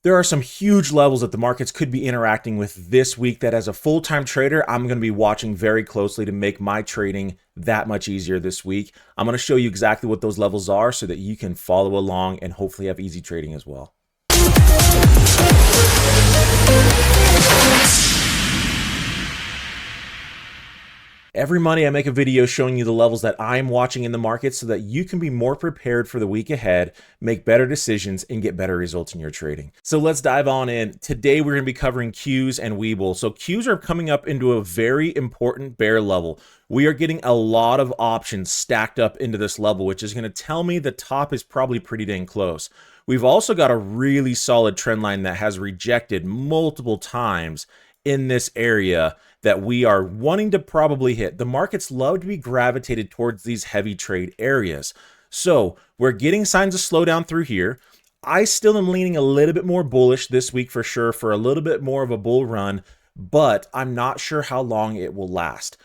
There are some huge levels that the markets could be interacting with this week that as a full-time trader, I'm going to be watching very closely to make my trading that much easier this week. I'm going to show you exactly what those levels are so that you can follow along and hopefully have easy trading as well. Every Monday, I make a video showing you the levels that I'm watching in the market so that you can be more prepared for the week ahead, make better decisions, and get better results in your trading. So let's dive on in. Today, we're going to be covering Qs and Weeble. So Qs are coming up into a very important bear level. We are getting a lot of options stacked up into this level, which is going to tell me the top is probably pretty dang close. We've also got a really solid trend line that has rejected multiple times in this area that we are wanting to probably hit. The markets love to be gravitated towards these heavy trade areas. So we're getting signs of slowdown through here. I still am leaning a little bit more bullish this week for sure, for a little bit more of a bull run, but I'm not sure how long it will last.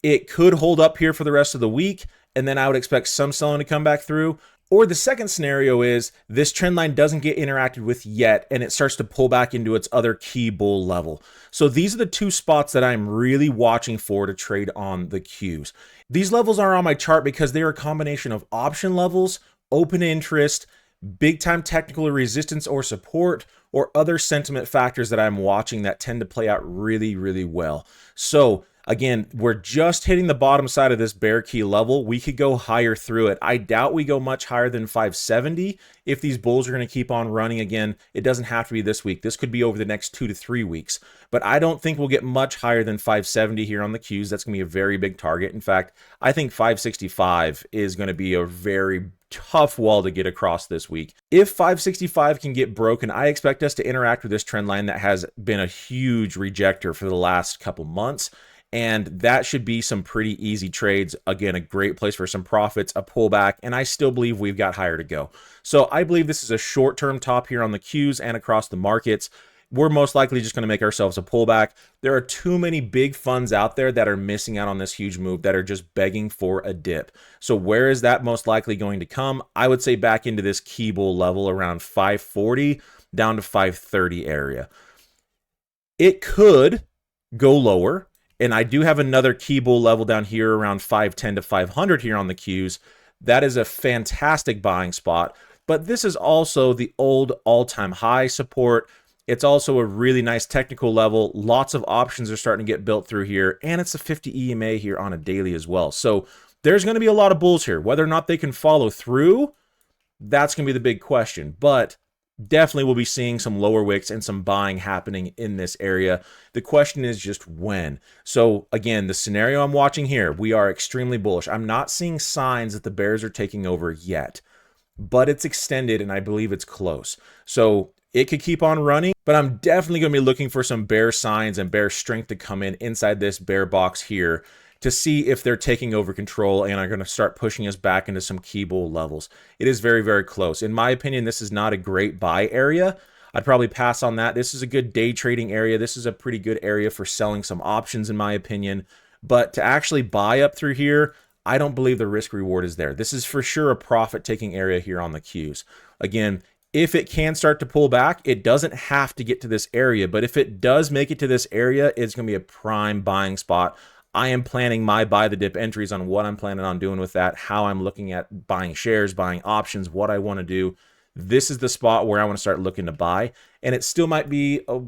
It could hold up here for the rest of the week, and then I would expect some selling to come back through. Or the second scenario is this trend line doesn't get interacted with yet and it starts to pull back into its other key bull level. So these are the two spots that I'm really watching for to trade on the Qs. These levels are on my chart because they are a combination of option levels, open interest, big time technical resistance or support, or other sentiment factors that I'm watching that tend to play out really, really well. So again, we're just hitting the bottom side of this bear key level. We could go higher through it. I doubt we go much higher than 570 if these bulls are going to keep on running. Again, it doesn't have to be this week. This could be over the next 2 to 3 weeks. But I don't think we'll get much higher than 570 here on the Qs. That's going to be a very big target. In fact, I think 565 is going to be a very tough wall to get across this week. If 565 can get broken, I expect us to interact with this trend line that has been a huge rejector for the last couple months. And that should be some pretty easy trades. Again, a great place for some profits, a pullback, and I still believe we've got higher to go. So I believe this is a short-term top here on the Qs and across the markets. We're most likely just going to make ourselves a pullback. There are too many big funds out there that are missing out on this huge move that are just begging for a dip. So where is that most likely going to come? I would say back into this key bull level around 540 down to 530 area. It could go lower. And I do have another key bull level down here around 510 to 500 here on the Qs. That is a fantastic buying spot. But this is also the old all-time high support. It's also a really nice technical level. Lots of options are starting to get built through here. And it's a 50 EMA here on a daily as well. So there's going to be a lot of bulls here. Whether or not they can follow through, that's going to be the big question. But definitely we'll be seeing some lower wicks and some buying happening in this area. The question is just when. So again, the scenario I'm watching here, we are extremely bullish. I'm not seeing signs that the bears are taking over yet, but it's extended and I believe it's close. So it could keep on running, but I'm definitely going to be looking for some bear signs and bear strength to come in inside this bear box here to see if they're taking over control and are going to start pushing us back into some key bull levels. It is very, very close. In my opinion, this is not a great buy area. I'd probably pass on that. This is a good day trading area. This is a pretty good area for selling some options, in my opinion. But to actually buy up through here, I don't believe the risk reward is there. This is for sure a profit-taking area here on the Qs. Again, if it can start to pull back, it doesn't have to get to this area. But if it does make it to this area, it's going to be a prime buying spot. I am planning my buy the dip entries on what I'm planning on doing with that, how I'm looking at buying shares, buying options, what I want to do. This is the spot where I want to start looking to buy. And it still might be a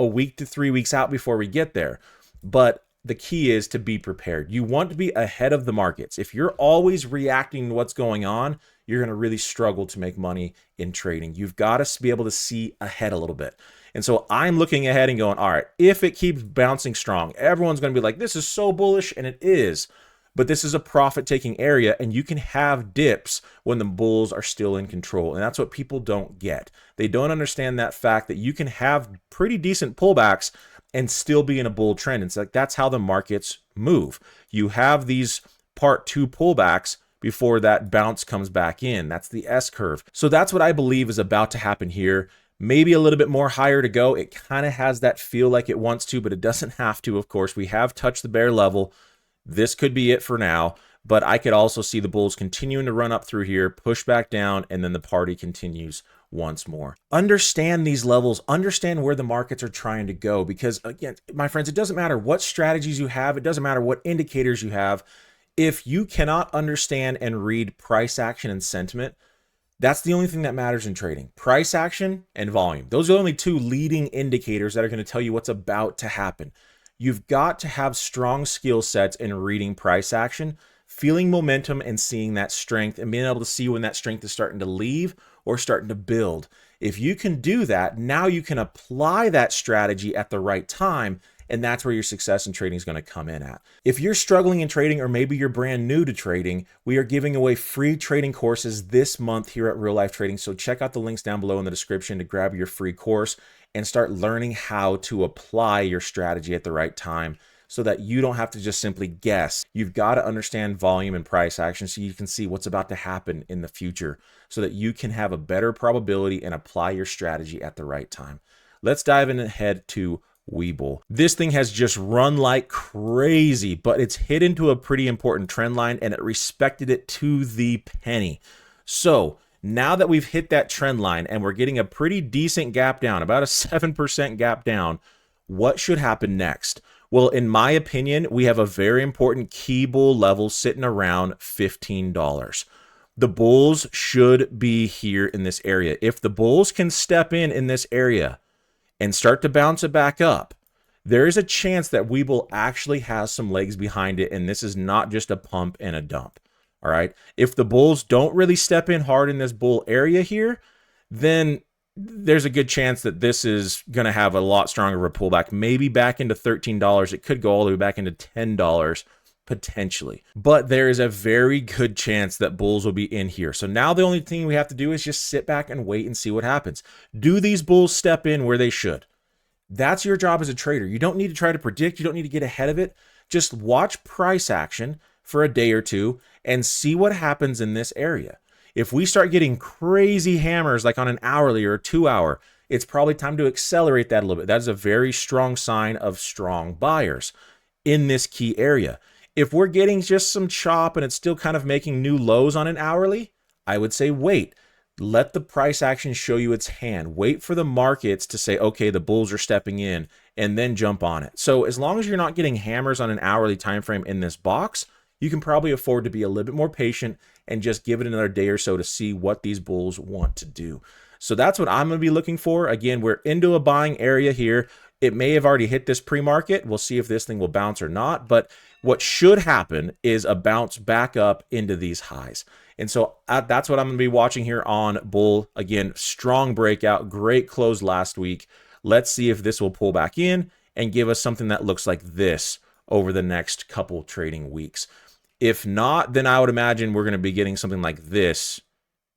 week to 3 weeks out before we get there. But the key is to be prepared. You want to be ahead of the markets. If you're always reacting to what's going on, you're going to really struggle to make money in trading. You've got to be able to see ahead a little bit. And so I'm looking ahead and going, all right, if it keeps bouncing strong, everyone's going to be like, this is so bullish, and it is. But this is a profit-taking area, and you can have dips when the bulls are still in control. And that's what people don't get. They don't understand that fact that you can have pretty decent pullbacks and still be in a bull trend. It's like that's how the markets move. You have these part 2 pullbacks before that bounce comes back in. That's the S curve. So that's what I believe is about to happen here. Maybe a little bit more higher to go. It kind of has that feel like it wants to, but it doesn't have to, of course. We have touched the bear level. This could be it for now, but I could also see the bulls continuing to run up through here, push back down, and then the party continues once more. Understand these levels, understand where the markets are trying to go, because again, my friends, it doesn't matter what strategies you have, it doesn't matter what indicators you have. If you cannot understand and read price action and sentiment, that's the only thing that matters in trading. Price action and volume. Those are the only two leading indicators that are going to tell you what's about to happen. You've got to have strong skill sets in reading price action, feeling momentum and seeing that strength, and being able to see when that strength is starting to leave or starting to build. If you can do that, now you can apply that strategy at the right time, and that's where your success in trading is going to come in at. If you're struggling in trading, or maybe you're brand new to trading, we are giving away free trading courses this month here at Real Life Trading. So check out the links down below in the description to grab your free course and start learning how to apply your strategy at the right time, so that you don't have to just simply guess. You've got to understand volume and price action so you can see what's about to happen in the future, so that you can have a better probability and apply your strategy at the right time. Let's dive in ahead to Weeble. This thing has just run like crazy, but it's hit into a pretty important trend line and it respected it to the penny. So now that we've hit that trend line and we're getting a pretty decent gap down, about a 7% gap down, what should happen next? Well, in my opinion, we have a very important key bull level sitting around $15. The bulls should be here in this area. If the bulls can step in this area and start to bounce it back up, there is a chance that Weeble actually has some legs behind it, and this is not just a pump and a dump. All right. If the bulls don't really step in hard in this bull area here, then there's a good chance that this is going to have a lot stronger of a pullback, maybe back into $13. It could go all the way back into $10 potentially, but there is a very good chance that bulls will be in here. So now the only thing we have to do is just sit back and wait and see what happens. Do these bulls step in where they should? That's your job as a trader. You don't need to try to predict. You don't need to get ahead of it. Just watch price action for a day or two and see what happens in this area. If we start getting crazy hammers like on an hourly or a 2-hour, it's probably time to accelerate that a little bit. That is a very strong sign of strong buyers in this key area. If we're getting just some chop and it's still kind of making new lows on an hourly, I would say wait. Let the price action show you its hand. Wait for the markets to say, okay, the bulls are stepping in, and then jump on it. So as long as you're not getting hammers on an hourly time frame in this box, you can probably afford to be a little bit more patient and just give it another day or so to see what these bulls want to do. So that's what I'm going to be looking for. Again, we're into a buying area here. It may have already hit this pre-market. We'll see if this thing will bounce or not. But what should happen is a bounce back up into these highs. And so that's what I'm going to be watching here on bull. Again, strong breakout, great close last week. Let's see if this will pull back in and give us something that looks like this over the next couple trading weeks. If not, then I would imagine we're going to be getting something like this,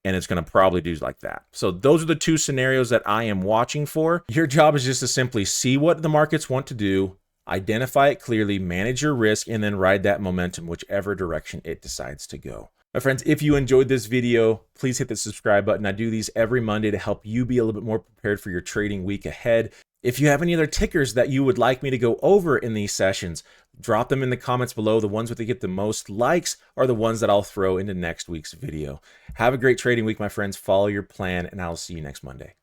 and it's going to probably do like that. So those are the two scenarios that I am watching for. Your job is just to simply see what the markets want to do, identify it clearly, manage your risk, and then ride that momentum whichever direction it decides to go. My friends, if you enjoyed this video, please hit the subscribe button. I do these every Monday to help you be a little bit more prepared for your trading week ahead. If you have any other tickers that you would like me to go over in these sessions, drop them in the comments below. The ones that get the most likes are the ones that I'll throw into next week's video. Have a great trading week, my friends. Follow your plan, and I'll see you next Monday.